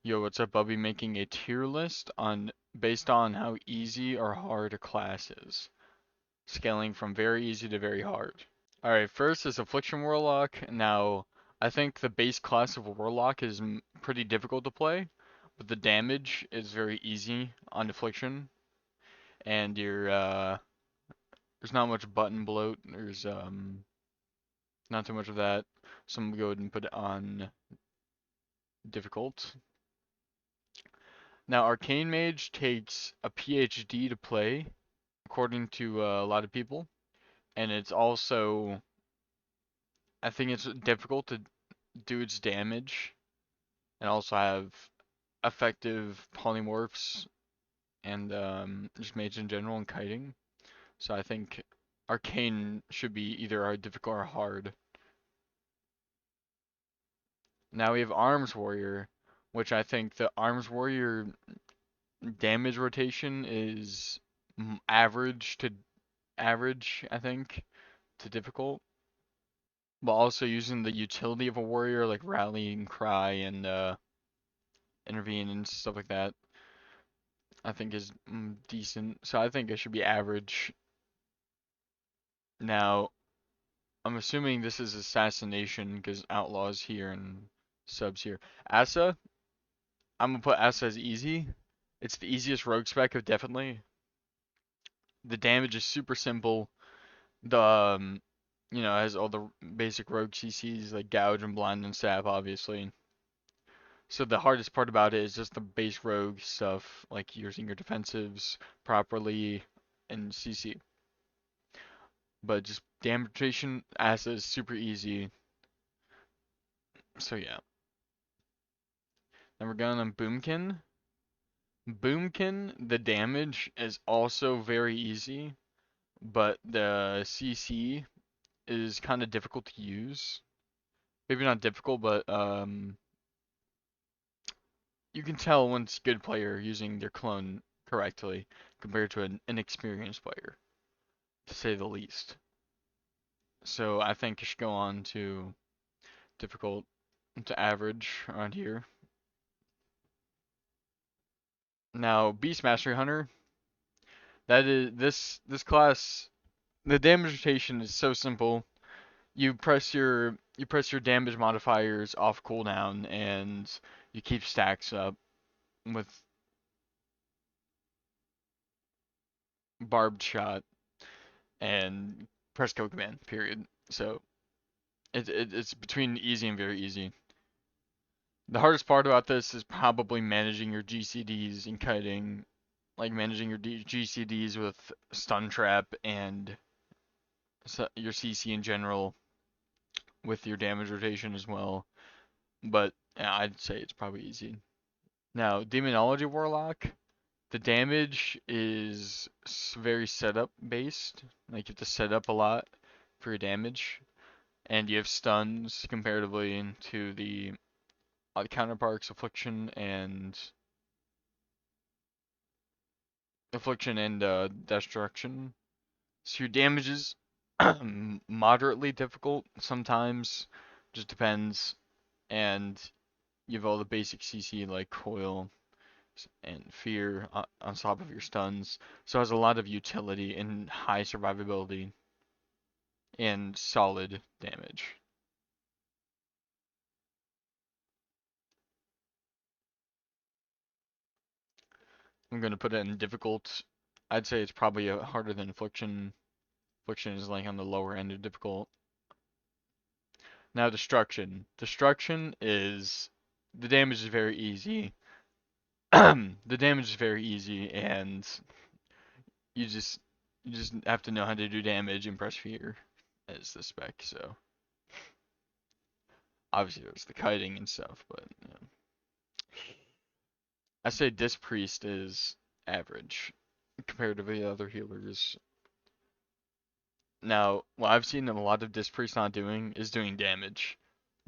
Yo, what's up? I'll be making a tier list based on how easy or hard a class is, scaling from very easy to very hard. Alright, first is Affliction Warlock. Now, I think the base class of Warlock is pretty difficult to play, but the damage is very easy on Affliction, and there's not much button bloat. There's not too much of that, so I'm gonna go ahead and put it on difficult. Now, Arcane Mage takes a PhD to play, according to a lot of people, and it's also, I think it's difficult to do its damage, and also have effective polymorphs and just mage in general and kiting. So I think Arcane should be either difficult or hard. Now we have Arms Warrior, which I think the Arms Warrior damage rotation is average to average, I think, to difficult, but also using the utility of a warrior like rallying cry and intervene and stuff like that, I think is decent. So I think it should be average. Now, I'm assuming this is assassination because outlaws here and subs here. Asa, I'm gonna put Asa as easy. It's the easiest rogue spec of definitely. The damage is super simple. The has all the basic rogue CCs like gouge and blind and stab, obviously. So the hardest part about it is just the base rogue stuff, like using your defensives properly and CC. But just damage rotation as is super easy. So yeah. Then we're going on Boomkin. Boomkin, the damage is also very easy, but the CC is kind of difficult to use. Maybe not difficult, but you can tell when it's a good player using their clone correctly compared to an inexperienced player, to say the least. So I think it should go on to difficult to average around here. Now Beast Mastery Hunter, that is this class. The damage rotation is so simple. You press your damage modifiers off cooldown and you keep stacks up with barbed shot and press kill command. Period. So it's between easy and very easy. The hardest part about this is probably managing your GCDs and kiting, like managing your GCDs with stun trap and your CC in general with your damage rotation as well. But yeah, I'd say it's probably easy. Now, Demonology Warlock, the damage is very setup based. Like you have to set up a lot for your damage, and you have stuns comparatively to the counterparts affliction and destruction. So your damage is moderately difficult sometimes, just depends, and you have all the basic CC like coil and fear on top of your stuns, so it has a lot of utility and high survivability and solid damage. I'm gonna put it in difficult. I'd say it's probably harder than affliction. Affliction is like on the lower end of difficult. Now destruction. Destruction is the damage is very easy. The damage is very easy, and you just you just have to know how to do damage and press fear as the spec. So obviously there's the kiting and stuff, but I say Disc Priest is average compared to the other healers. Now, what I've seen a lot of Disc Priests not doing is doing damage.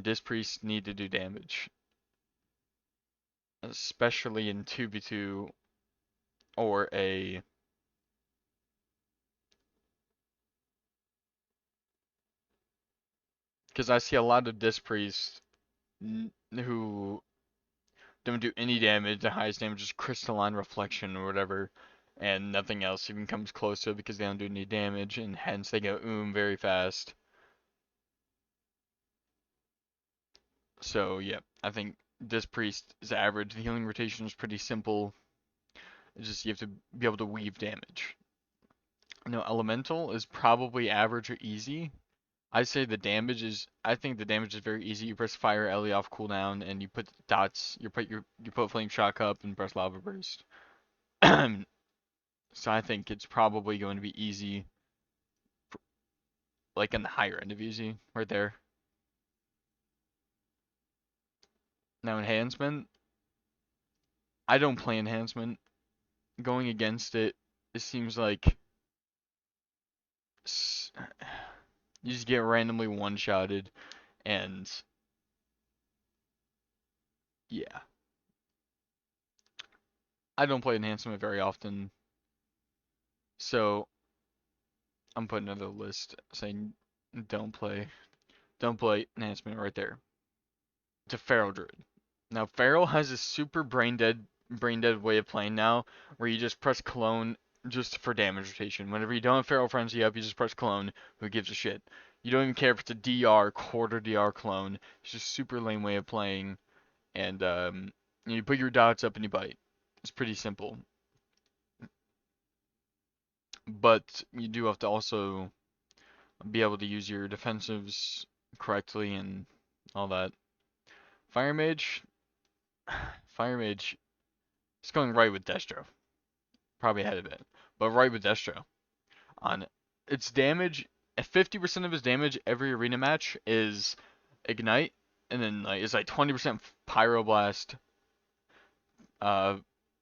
Disc Priests need to do damage, especially in 2v2 or a because I see a lot of Disc Priests who don't do any damage. The highest damage is crystalline reflection or whatever, and nothing else even comes close to it because they don't do any damage, and hence they go very fast. So yeah, I think this priest is average. The healing rotation is pretty simple. It's just you have to be able to weave damage. No, elemental is probably average or easy. I say the damage is. I think the damage is very easy. You press fire Ellie off cooldown, and you put dots. You put flame shock up and press lava burst. So I think it's probably going to be easy, like in the higher end of easy, right there. Now enhancement, I don't play enhancement. Going against it, it seems like you just get randomly one-shotted, and yeah, I don't play enhancement very often, so I'm putting another list saying don't play enhancement right there. To Feral Druid. Now Feral has a super brain dead way of playing now, where you just press clone just for damage rotation. Whenever you don't have Feral Frenzy up, you just press clone. Who gives a shit? You don't even care if it's a DR, quarter DR clone. It's just super lame way of playing, and you put your dots up and you bite. It's pretty simple. But you do have to also be able to use your defensives correctly and all that. Fire Mage, Fire Mage is going right with Destro. Probably ahead of it, but right with Destro. On its damage, 50% of his damage every arena match is Ignite, and then like it's like 20% Pyroblast, uh,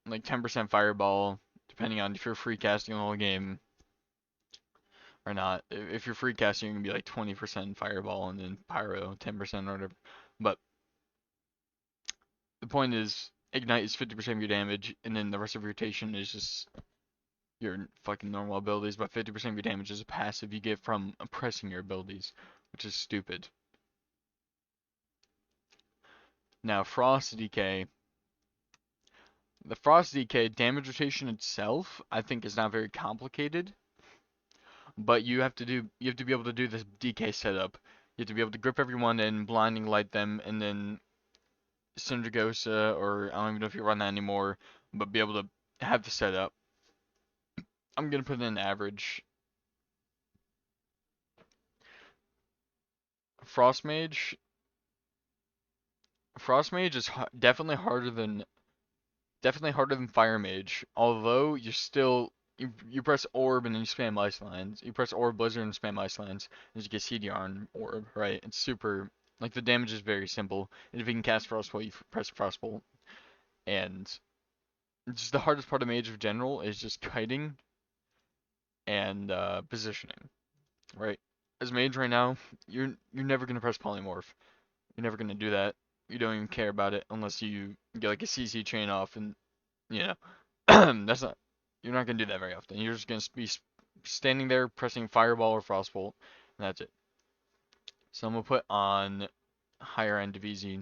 like 10% Fireball, depending on if you're free casting the whole game or not. If you're free casting, you can be like 20% Fireball and then Pyro 10% or whatever. But the point is, Ignite is 50% of your damage, and then the rest of your rotation is just your fucking normal abilities, but 50% of your damage is a passive you get from pressing your abilities, which is stupid. Now, Frost DK. The Frost DK damage rotation itself, I think, is not very complicated, but you have to be able to do this DK setup. You have to be able to grip everyone and blinding light them, and then Syndragosa, or I don't even know if you run that anymore, but be able to have the setup. I'm gonna put in average. Frost Mage. Frost Mage is definitely harder than Fire Mage. Although you press Orb and then you spam Ice Lines. You press Orb Blizzard and spam Ice Lines, and you get CDR on Orb, right? It's super like the damage is very simple. And if you can cast Frostbolt, you press Frostbolt. And just the hardest part of Mage of general is just kiting and positioning, right? As Mage right now, you're never gonna press Polymorph. You're never gonna do that. You don't even care about it unless you get like a CC chain off, and you know that's not. You're not gonna do that very often. You're just gonna be standing there pressing Fireball or Frostbolt, and that's it. So I'm gonna put on higher end of easy,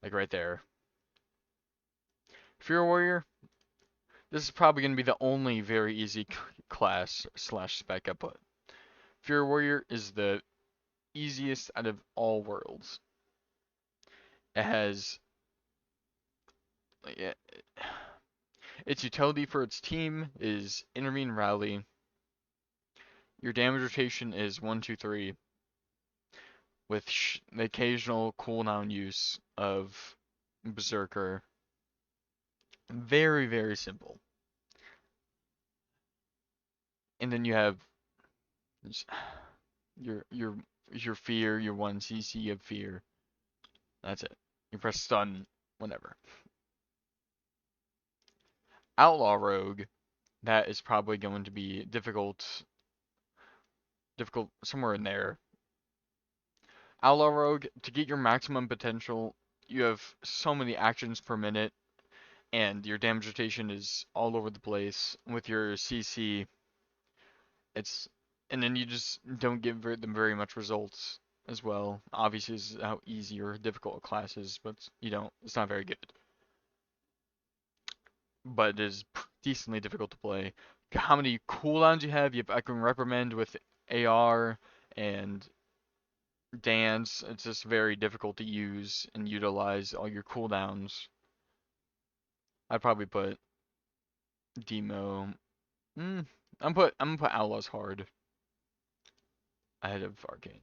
like right there. Fear Warrior. This is probably gonna be the only very easy class slash spec I put. Fear Warrior is the easiest out of all worlds. It has yeah, its utility for its team is intervene rally. Your damage rotation is 1, 2, 3, with the occasional cooldown use of Berserker. Very, very simple. And then you have your your fear, your 1 CC of fear. That's it. You press stun whenever. Outlaw Rogue, that is probably going to be difficult somewhere in there. Outlaw Rogue, to get your maximum potential, you have so many actions per minute, and your damage rotation is all over the place. With your CC, it's and then you just don't give them very much results as well. Obviously, this is how easy or difficult a class is, but you don't. It's not very good. but it is decently difficult to play. How many cooldowns you have? You have Echoing Reprimand with AR and Dance. It's just very difficult to use and utilize all your cooldowns. I'd probably put Demo. I'm gonna put Outlaws hard ahead of Arcane.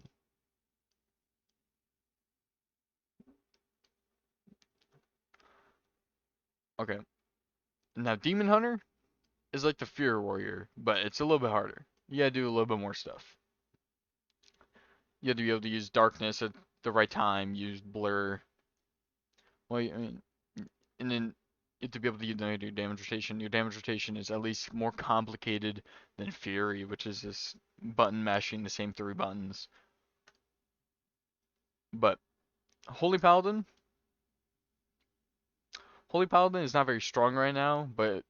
Okay. Now Demon Hunter is like the Fear Warrior, but it's a little bit harder. You gotta do a little bit more stuff. You have to be able to use darkness at the right time, use blur. Well, I mean, and then you have to be able to use your damage rotation. Your damage rotation is at least more complicated than Fury, which is just button mashing the same 3 buttons. But Holy Paladin, Holy Paladin is not very strong right now, but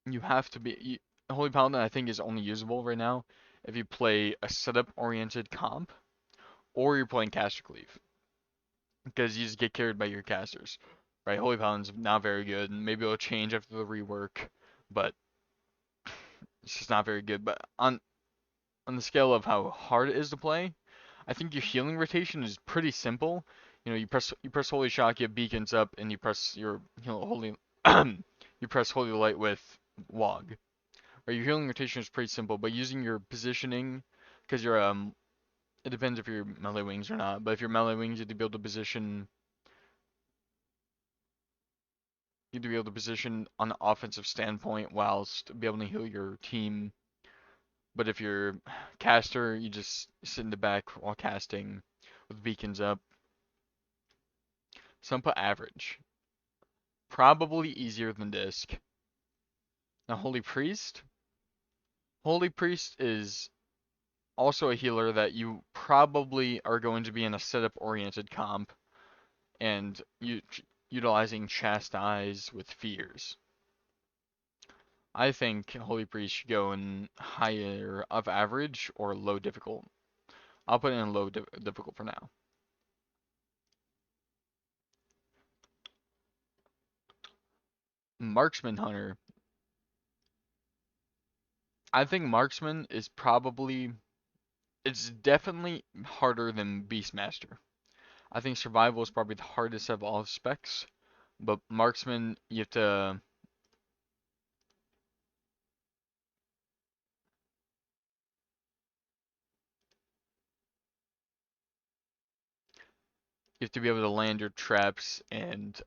you have to be. Holy Paladin, I think, is only usable right now if you play a setup-oriented comp or you're playing Caster Cleave, because you just get carried by your casters. Right, Holy Paladin's not very good, and maybe it'll change after the rework, but it's just not very good. But on the scale of how hard it is to play, I think your healing rotation is pretty simple. You know, you press Holy Shock, you have beacons up, and you press your holy you press Holy Light with Wog. Right, your healing rotation is pretty simple, but using your positioning, because you're it depends if you're melee wings or not. But if you're melee wings, you have to be able to position. You have to be able to position on the offensive standpoint whilst be able to heal your team. But if you're caster, you just sit in the back while casting with beacons up. Some put average. Probably easier than disc. Now Holy Priest. Holy Priest is also a healer that you probably are going to be in a setup oriented comp and utilizing Chastise with Fears. I think Holy Priest should go in higher of average or low difficult. I'll put it in low difficult for now. Marksman Hunter. I think Marksman is probably, it's definitely harder than Beastmaster. I think Survival is probably the hardest of all specs, but Marksman, you have to be able to land your traps and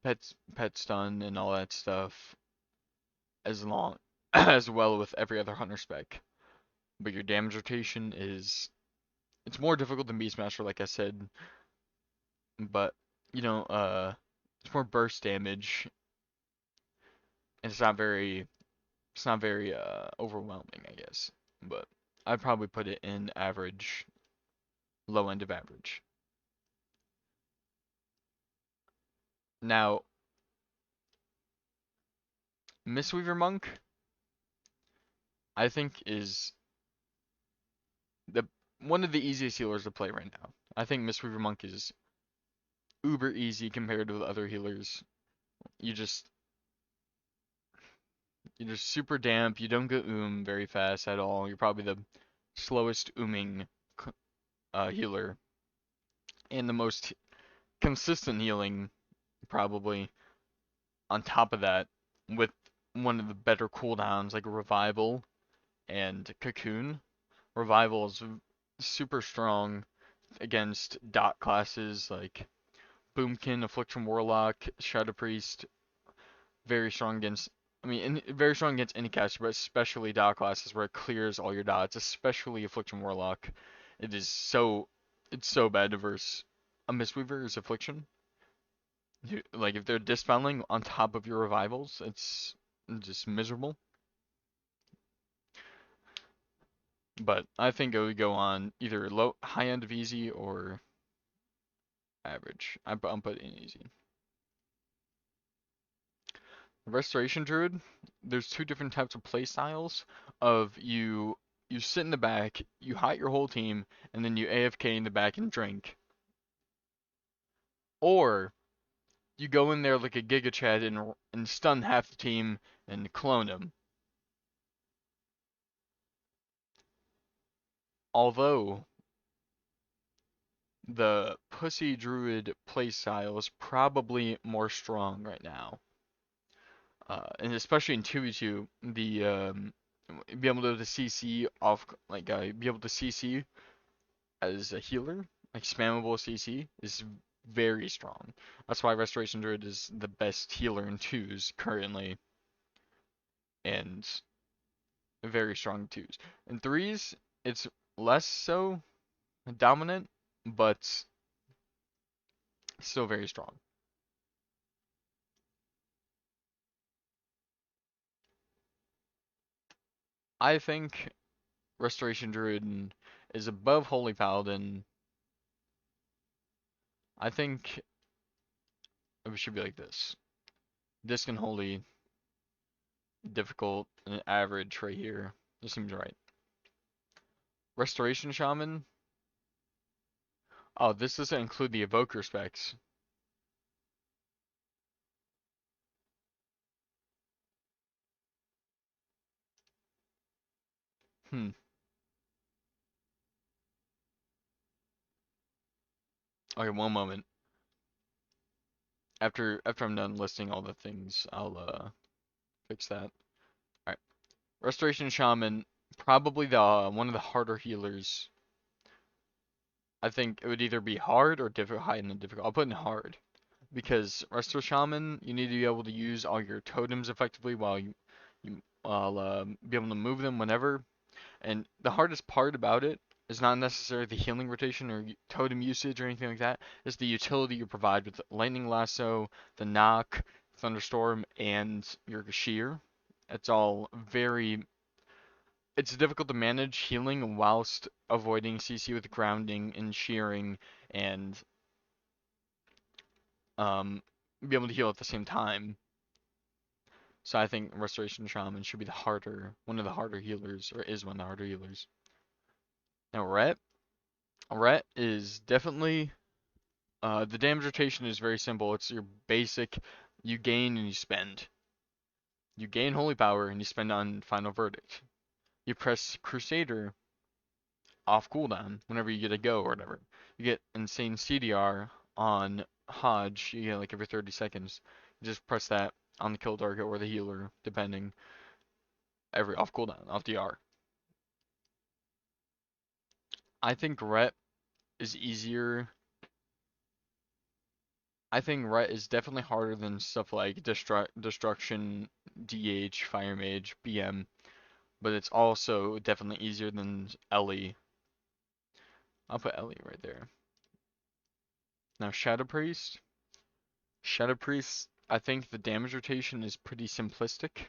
pet stun and all that stuff as long as well with every other hunter spec. But your damage rotation is, it's more difficult than Beastmaster, like I said, but it's more burst damage and it's not very overwhelming, I guess. But I'd probably put it in average, low end of average. Now, Mistweaver Monk, I think is the one of the easiest healers to play right now. I think Mistweaver Monk is uber easy compared to the other healers. You just you're just super damp. You don't get very fast at all. You're probably the slowest healer and the most consistent healing probably. On top of that, with one of the better cooldowns like Revival and Cocoon. Revival is super strong against dot classes like Boomkin, Affliction Warlock, Shadow Priest. Very strong against, very strong against any caster, but especially dot classes where it clears all your dots, especially Affliction Warlock. It's so bad to verse a Mistweaver's Affliction. Like if they're dispelling on top of your revivals, it's just miserable. But I think it would go on either high end of easy or average. I'm putting easy. Restoration Druid, there's 2 different types of play styles of you sit in the back, you hide your whole team, and then you AFK in the back and drink. Or you go in there like a Giga Chad and stun half the team and clone them. Although the Pussy Druid playstyle is probably more strong right now. And especially in 2v2, the be able to CC off, like be able to CC as a healer, like spammable CC, is very strong. That's why Restoration Druid is the best healer in 2s currently, and very strong 2s. In 3s, it's less so dominant, but still very strong. I think Restoration Druid is above Holy Paladin. I think it should be like this. Disc and Holy, difficult, and average right here. This seems right. Restoration Shaman. Oh, this doesn't include the Evoker specs. Hmm. Okay, one moment. After I'm done listing all the things, I'll fix that. Alright. Restoration Shaman, probably the one of the harder healers. I think it would either be hard or high in the difficult. I'll put in hard. Because Resto Shaman, you need to be able to use all your totems effectively while you be able to move them whenever. And the hardest part about it is not necessarily the healing rotation or totem usage or anything like that. It's the utility you provide with Lightning Lasso, the Knock, Thunderstorm, and your Shear. It's all very. It's difficult to manage healing whilst avoiding CC with grounding and shearing and um, be able to heal at the same time. So I think Restoration Shaman should be one of the harder healers, or is one of the harder healers. Now Ret is definitely, the damage rotation is very simple. It's your basic, you gain and you spend. You gain Holy Power and you spend on Final Verdict. You press Crusader off cooldown whenever you get a go or whatever. You get insane CDR on Hodge, you get like every 30 seconds. You just press that on the kill target or the healer, depending, every off cooldown, off DR. I think Ret is easier. I think Ret is definitely harder than stuff like Destruction, DH, Fire Mage, BM, but it's also definitely easier than Ellie. I'll put Ellie right there. Now Shadow Priest. Shadow Priest, I think the damage rotation is pretty simplistic.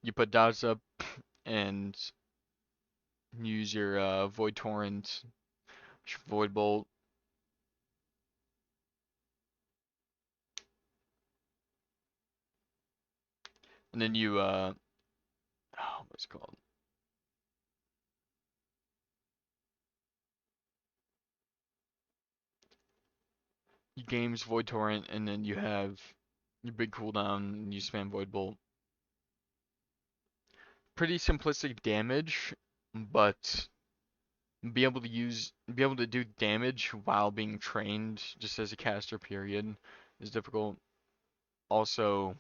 You put dodge up and use your Void Torrent, Void Bolt. And then you, what's it called? You games Void Torrent, and then you have your big cooldown, and you spam Void Bolt. Pretty simplistic damage, but be able to do damage while being trained just as a caster period is difficult. Also,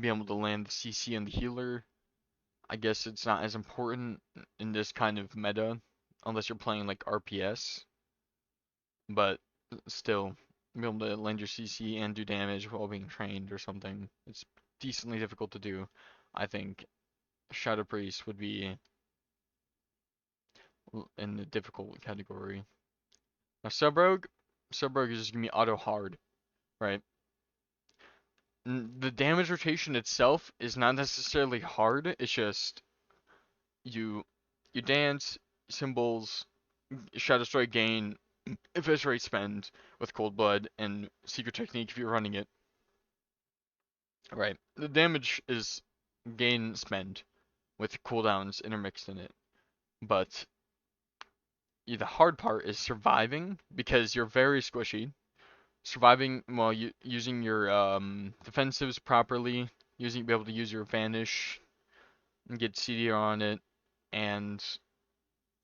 be able to land the CC and the healer. I guess it's not as important in this kind of meta unless you're playing like RPS, but still, be able to land your CC and do damage while being trained or something. It's decently difficult to do. I think Shadow Priest would be in the difficult category. Now Sub Rogue is just gonna be auto hard, right? The damage rotation itself is not necessarily hard. It's just you dance, symbols, Shadow Strike gain, Eviscerate spend with Cold Blood, and Secret Technique if you're running it. Right. The damage is gain spend with cooldowns intermixed in it. But the hard part is surviving because you're very squishy. surviving while using your defensives properly, be able to use your vanish and get CDR on it, and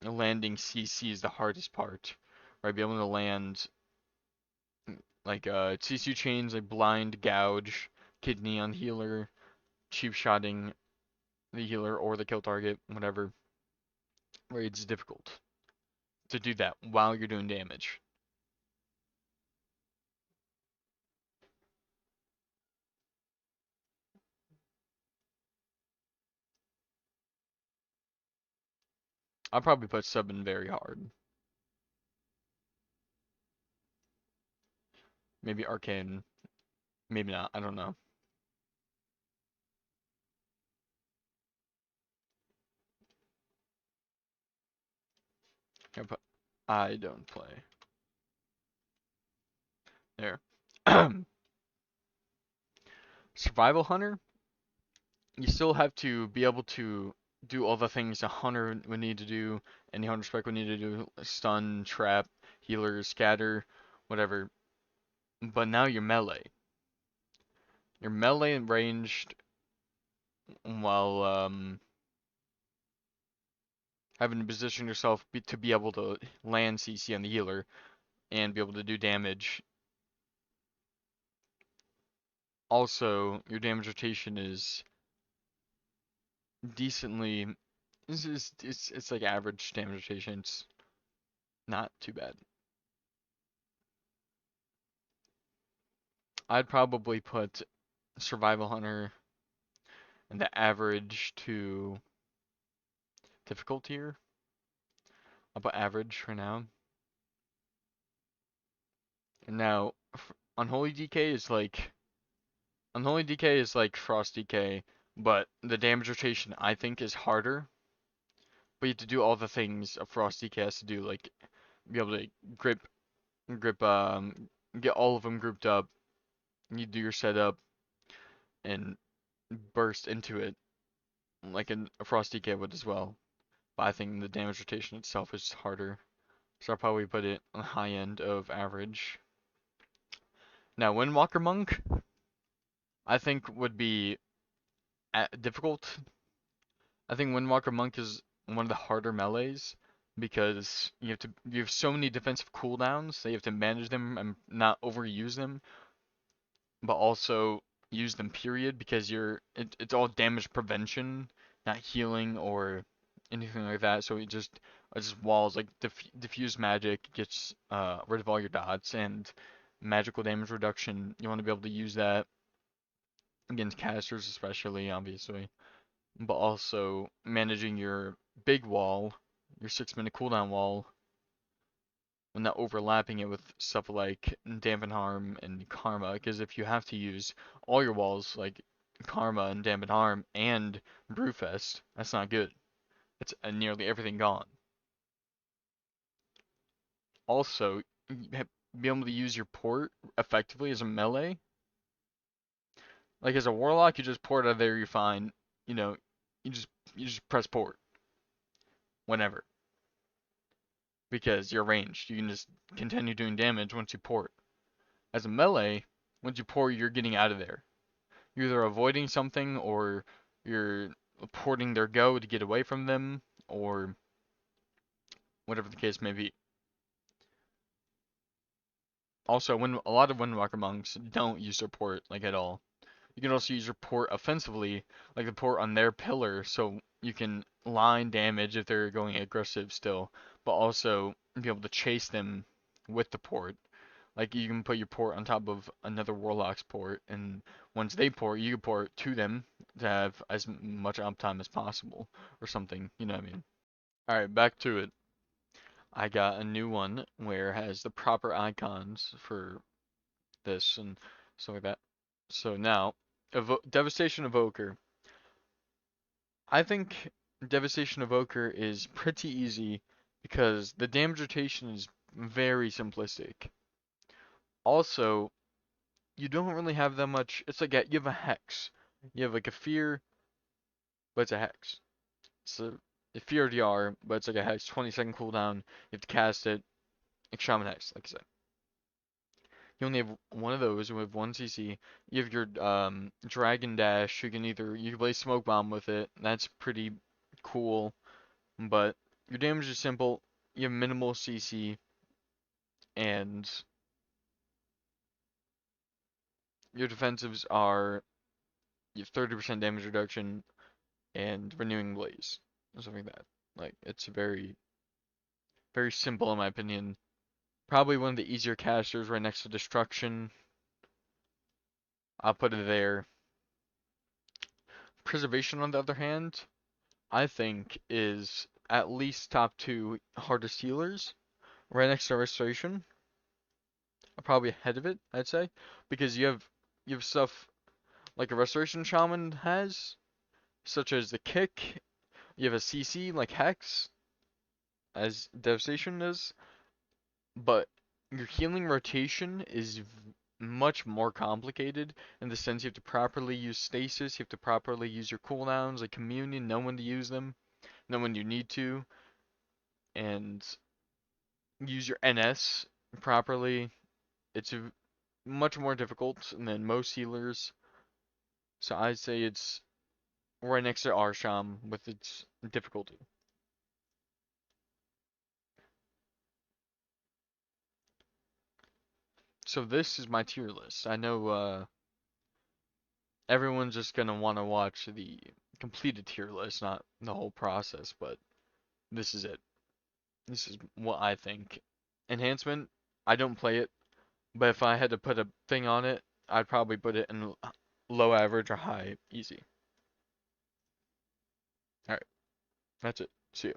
landing CC is the hardest part. Right, be able to land like CC chains like blind, gouge, kidney on healer, cheap shotting the healer or the kill target, whatever. Where it's difficult to do that while you're doing damage. I'll probably put sub in very hard. Maybe arcane, maybe not. I don't know. I don't play. There. Survival hunter. You still have to be able to do all the things a hunter would need to do, any hunter spec would need to do, stun, trap, healer, scatter, whatever. But now you're melee. You're melee and ranged while having to position yourself to be able to land CC on the healer and be able to do damage. Also, your damage rotation is decently. It's like average damage rotation. It's not too bad. I'd probably put Survival Hunter in the average to difficult tier. I'll put average for now. And now, Unholy DK is like Frost DK, but the damage rotation I think is harder. But you have to do all the things a Frost DK has to do, like be able to grip, get all of them grouped up. You do your setup and burst into it, like a Frost DK would as well. But I think the damage rotation itself is harder, so I'll probably put it on the high end of average. Now, Windwalker Monk, I think would be difficult. I think Windwalker Monk is one of the harder melees because you have so many defensive cooldowns that you have to manage them and not overuse them, but also use them period because it's all damage prevention, not healing or anything like that. So it's just walls like diffuse magic gets rid of all your dots and magical damage reduction. You want to be able to use that against casters especially, obviously, but also managing your big wall, your 6-minute cooldown wall, when not overlapping it with stuff like Dampen Harm and Karma, because if you have to use all your walls like Karma and Dampen Harm and Brewfest, that's not good. It's nearly everything gone. Also, be able to use your port effectively as a melee. Like as a Warlock, you just port out of there, you're fine. You know, you just you just press port whenever because you're ranged. You can just continue doing damage once you port. As a melee, once you port, you're getting out of there. You're either avoiding something or you're porting their go to get away from them or whatever the case may be. Also, when a lot of Windwalker monks don't use their port like at all. You can also use your port offensively, like the port on their pillar, so you can line damage if they're going aggressive still, but also be able to chase them with the port. Like you can put your port on top of another Warlock's port, and once they port, you can port to them to have as much uptime as possible, or something. You know what I mean? All right, back to it. I got a new one where it has the proper icons for this and stuff like that. So now, Devastation Evoker. I think Devastation Evoker is pretty easy because the damage rotation is very simplistic. Also, you don't really have that much. It's like you have a hex. You have like a fear, but it's a hex. So a fear DR, but it's like a hex. 20-second cooldown. You have to cast it. Like Shaman Hex, like I said. You only have one of those with 1 CC. You have your Dragon Dash. You can play Smoke Bomb with it. That's pretty cool. But your damage is simple. You have minimal CC, and your defensives are you have 30% damage reduction and Renewing Blaze, or something like that. Like it's very very simple in my opinion. Probably one of the easier casters right next to Destruction. I'll put it there. Preservation, on the other hand, I think is at least top 2 hardest healers, right next to Restoration. Probably ahead of it, I'd say, because you have stuff like a Restoration Shaman has, such as the kick. You have a CC like Hex, as Devastation is, but your healing rotation is much more complicated in the sense you have to properly use stasis, you have to properly use your cooldowns, like communion, know when to use them, know when you need to, and use your NS properly. It's much more difficult than most healers, so I'd say it's right next to Arsham with its difficulty. So this is my tier list. I know everyone's just gonna want to watch the completed tier list, not the whole process, but this is it. This is what I think. Enhancement, I don't play it, but if I had to put a thing on it, I'd probably put it in low average or high easy. Alright, that's it. See you.